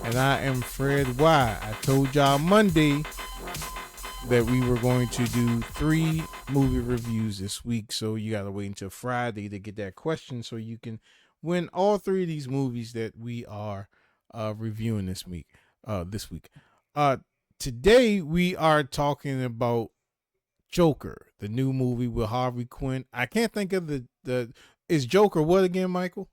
And I am Fred Y. I told y'all Monday that we were going to do 3 movie reviews this week, so you gotta wait until Friday to get that question so you can win all 3 of these movies that we are reviewing this week. Today we are talking about Joker, the new movie with Harvey Quinn. I can't think of the is Joker what again, Michael?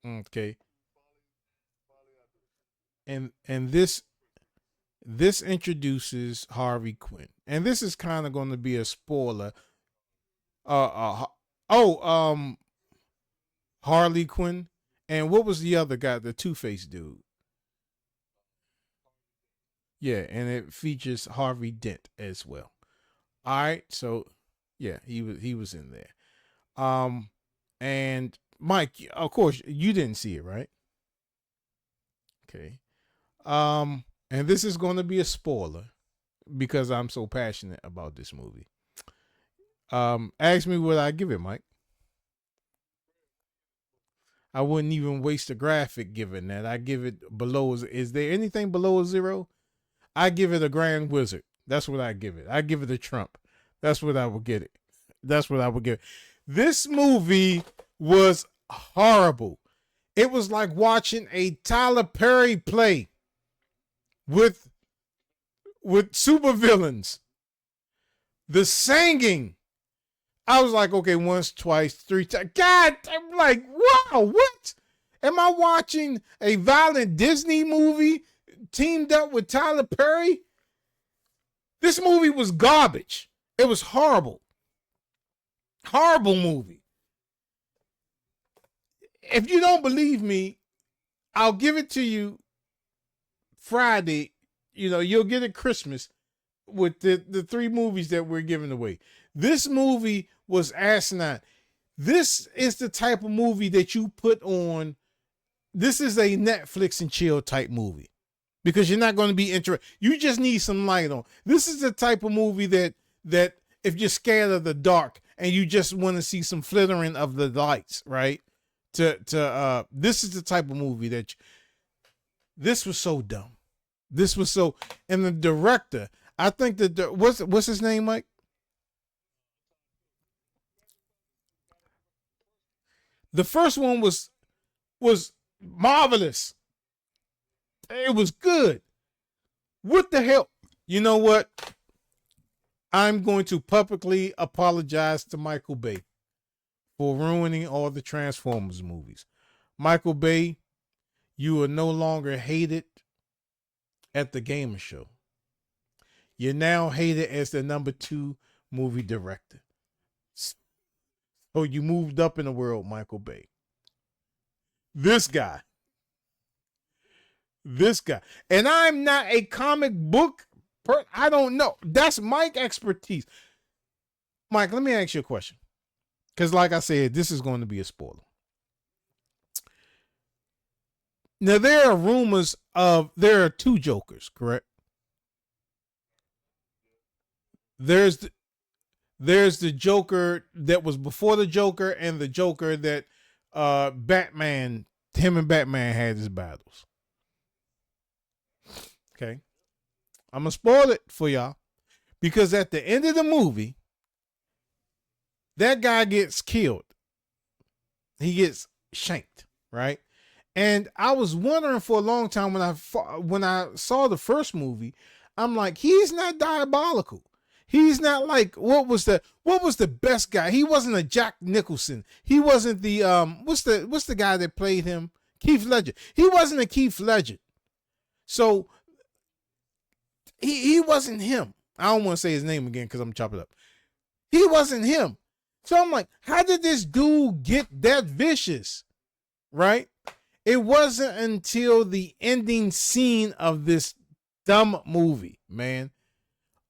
Okay. And this introduces Harvey Quinn. And this is kind of going to be a spoiler. Uh, uh oh, Harley Quinn. And what was the other guy, the Two-Face dude? Yeah, and it features Harvey Dent as well. All right, so yeah, he was in there. Um and Mike, of course, you didn't see it, right? Okay. And this is going to be a spoiler because I'm so passionate about this movie. Ask me what I give it, Mike. I wouldn't even waste a graphic given that. I give it below. Is there anything below a 0? I give it a Grand Wizard. That's what I give it. I give it a Trump. That's what I would get it. That's what I would give it. This movie was horrible. It was like watching a Tyler Perry play with supervillains. The singing, I was like, okay, once, twice, 3 times. God, I'm like, wow, what? Am I watching a violent Disney movie teamed up with Tyler Perry? This movie was garbage. It was horrible. Horrible movie. If you don't believe me, I'll give it to you Friday. You know, you'll get it Christmas with the 3 movies that we're giving away. This movie was asinine. This is the type of movie that you put on. This is a Netflix and chill type movie because you're not going to be interested. You just need some light on. This is the type of movie that if you're scared of the dark and you just want to see some flittering of the lights, right? This is the type of movie this was so dumb. This was so, and the director, I think that what's his name, Mike? The first one was marvelous. It was good. What the hell? You know what? I'm going to publicly apologize to Michael Bay for ruining all the Transformers movies. Michael Bay, you are no longer hated at the Gamer Show. You're now hated as the number 2 movie director. So you moved up in the world, Michael Bay. This guy. And I'm not a comic book person. I don't know. That's Mike's expertise. Mike, let me ask you a question. Because like I said, this is going to be a spoiler. Now, there are rumors there are 2 Jokers, correct? There's the Joker that was before the Joker and the Joker that him and Batman had his battles. Okay. I'm going to spoil it for y'all because at the end of the movie, that guy gets killed. He gets shanked, right? And I was wondering for a long time when I saw the first movie, I'm like, he's not diabolical. He's not like what was the best guy? He wasn't a Jack Nicholson. He wasn't the what's the guy that played him? Keith Ledger. He wasn't a Keith Ledger. So he wasn't him. I don't want to say his name again because I'm gonna chop it up. He wasn't him. So I'm like, how did this dude get that vicious? Right? It wasn't until the ending scene of this dumb movie, man.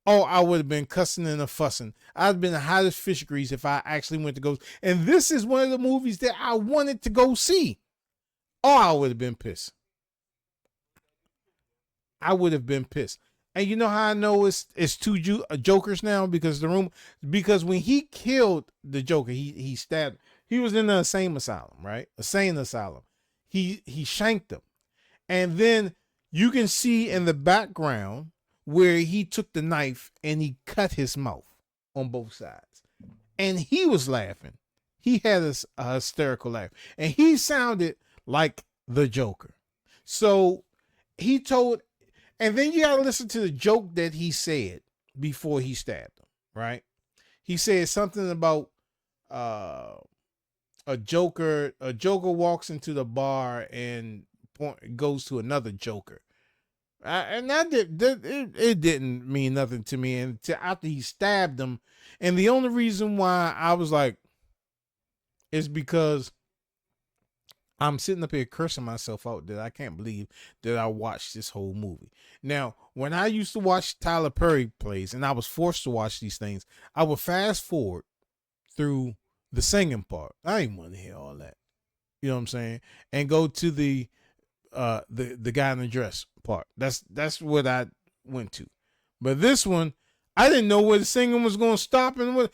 Oh, I would have been cussing and a fussing. I'd have been the hottest fish grease if I actually went to go. And this is one of the movies that I wanted to go see. Oh, I would have been pissed. I would have been pissed. And you know how I know it's two Jokers now, because when he killed the Joker, he stabbed. He was in the insane asylum, right? Insane asylum. He shanked him, and then you can see in the background where he took the knife and he cut his mouth on both sides, and he was laughing. He had a hysterical laugh, and he sounded like the Joker. So he told, and then you got to listen to the joke that he said before he stabbed him, right? He said something about a Joker walks into the bar and goes to another Joker. And it didn't mean nothing to me. And after he stabbed him, and the only reason why I was like, is because I'm sitting up here cursing myself out that I can't believe that I watched this whole movie. Now, when I used to watch Tyler Perry plays and I was forced to watch these things, I would fast forward through the singing part. I didn't want to hear all that. You know what I'm saying? And go to the guy in the dress part. That's what I went to. But this one, I didn't know where the singing was going to stop, and what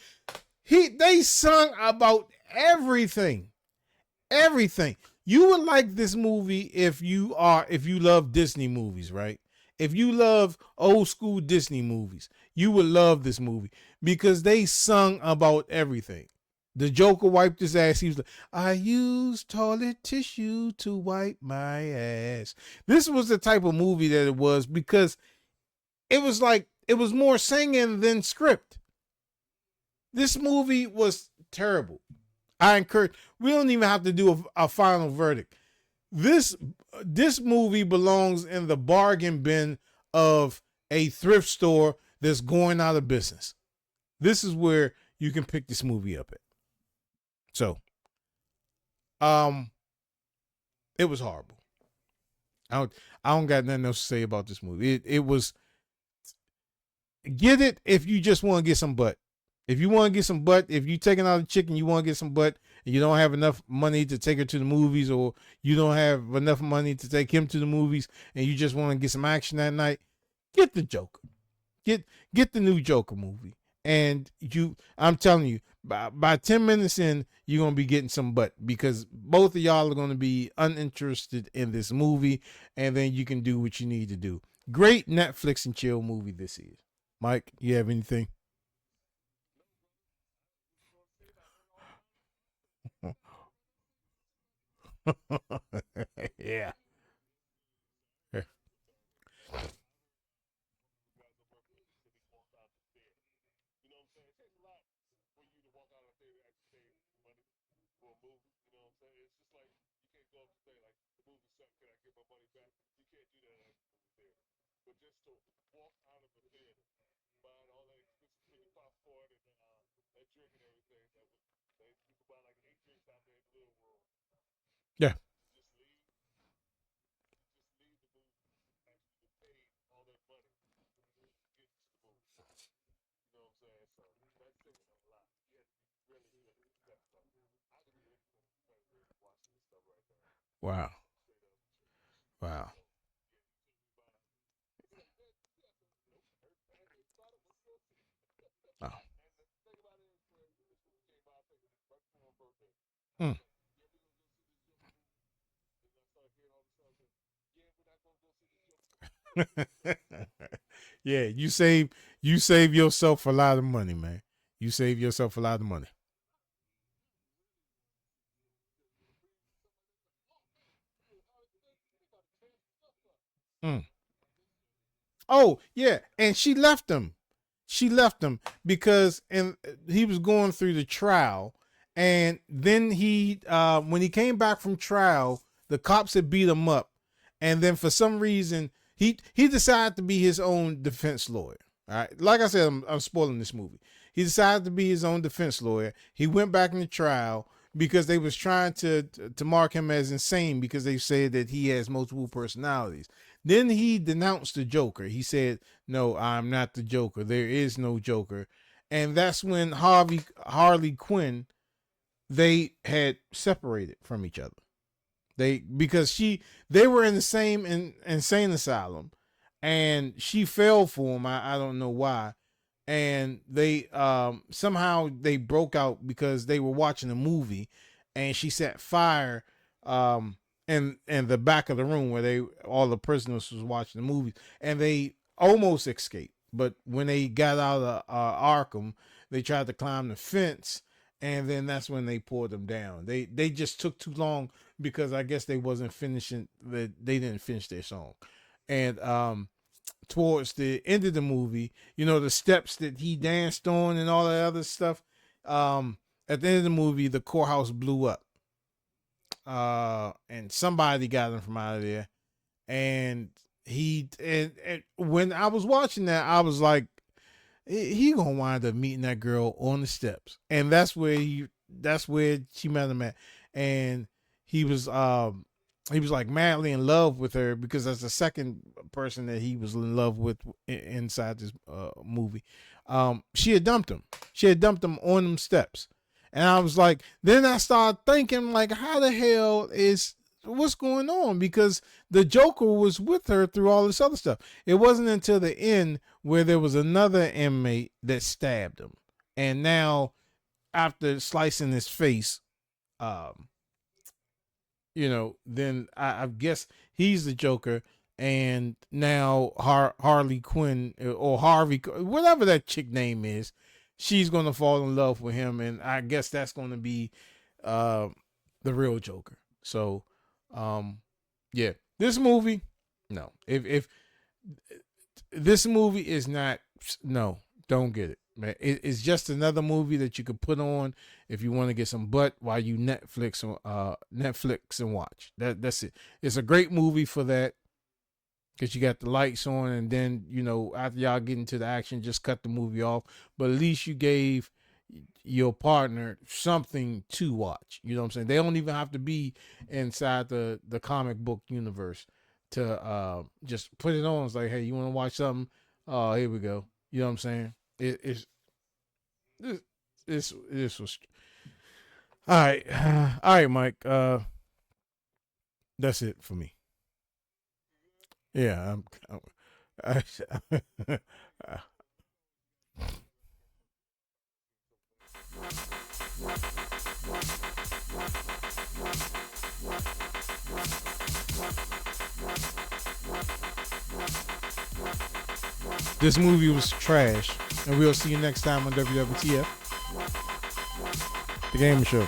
they sung about everything. Everything. You would like this movie if you love Disney movies, right? If you love old school Disney movies, you would love this movie because they sung about everything. The Joker wiped his ass. He was like, I use toilet tissue to wipe my ass. This was the type of movie that it was, because it was more singing than script. This movie was terrible. We don't even have to do a final verdict. This movie belongs in the bargain bin of a thrift store that's going out of business. This is where you can pick this movie up at. So, it was horrible. I don't got nothing else to say about this movie. It was, get it if you just want to get some butt. If you want to get some butt, if you taking out a chicken, you want to get some butt, and you don't have enough money to take her to the movies, or you don't have enough money to take him to the movies, and you just want to get some action that night, get the Joker. Get the new Joker movie. And I'm telling you, by 10 minutes in, you're going to be getting some butt, because both of y'all are going to be uninterested in this movie, and then you can do what you need to do. Great Netflix and chill movie this is. Mike, you have anything? Yeah. Yeah. Wow. Wow. Oh. Mm. Yeah, you save yourself a lot of money, man. You save yourself a lot of money. Mm. Oh, yeah, and she left him. She left him because he was going through the trial, and then when he came back from trial, the cops had beat him up, and then for some reason he decided to be his own defense lawyer. All right, like I said, I'm spoiling this movie. He decided to be his own defense lawyer. He went back in the trial because they was trying to mark him as insane, because they said that he has multiple personalities. Then he denounced the Joker. He said, "No, I'm not the Joker. There is no Joker." And that's when Harley Quinn, they had separated from each other. Because they were in the same insane asylum, and she fell for him. I don't know why. And they somehow they broke out because they were watching a movie, and she set fire in the back of the room where all the prisoners was watching the movies, and they almost escaped. But when they got out of Arkham, they tried to climb the fence, and then that's when they pulled them down. They just took too long because I guess they wasn't finishing. They didn't finish their song, and towards the end of the movie, the steps that he danced on and all that other stuff. At the end of the movie, the courthouse blew up, and somebody got him from out of there. And and when I was watching that, I was like, he gonna wind up meeting that girl on the steps, and that's where she met him at, and he was like madly in love with her because that's the second person that he was in love with inside this movie. She had dumped him. She had dumped him on them steps, and I was like, then I started thinking like, how the hell what's going on? Because the Joker was with her through all this other stuff. It wasn't until the end where there was another inmate that stabbed him, and now after slicing his face, then I guess he's the Joker, and now Harley Quinn or Harvey, whatever that chick name is, she's gonna fall in love with him, and I guess that's gonna be the real Joker. So, yeah, this movie, no, if this movie is not, no, don't get it. Man, it's just another movie that you could put on if you want to get some butt while you Netflix and watch. That's it. It's a great movie for that because you got the lights on, and then after y'all get into the action, just cut the movie off. But at least you gave your partner something to watch. You know what I'm saying? They don't even have to be inside the comic book universe to just put it on. It's like, hey, you want to watch something? Oh, here we go. You know what I'm saying? This was all right. All right, Mike. That's it for me. Yeah, this movie was trash, and we'll see you next time on WWTF, the Gamer Show.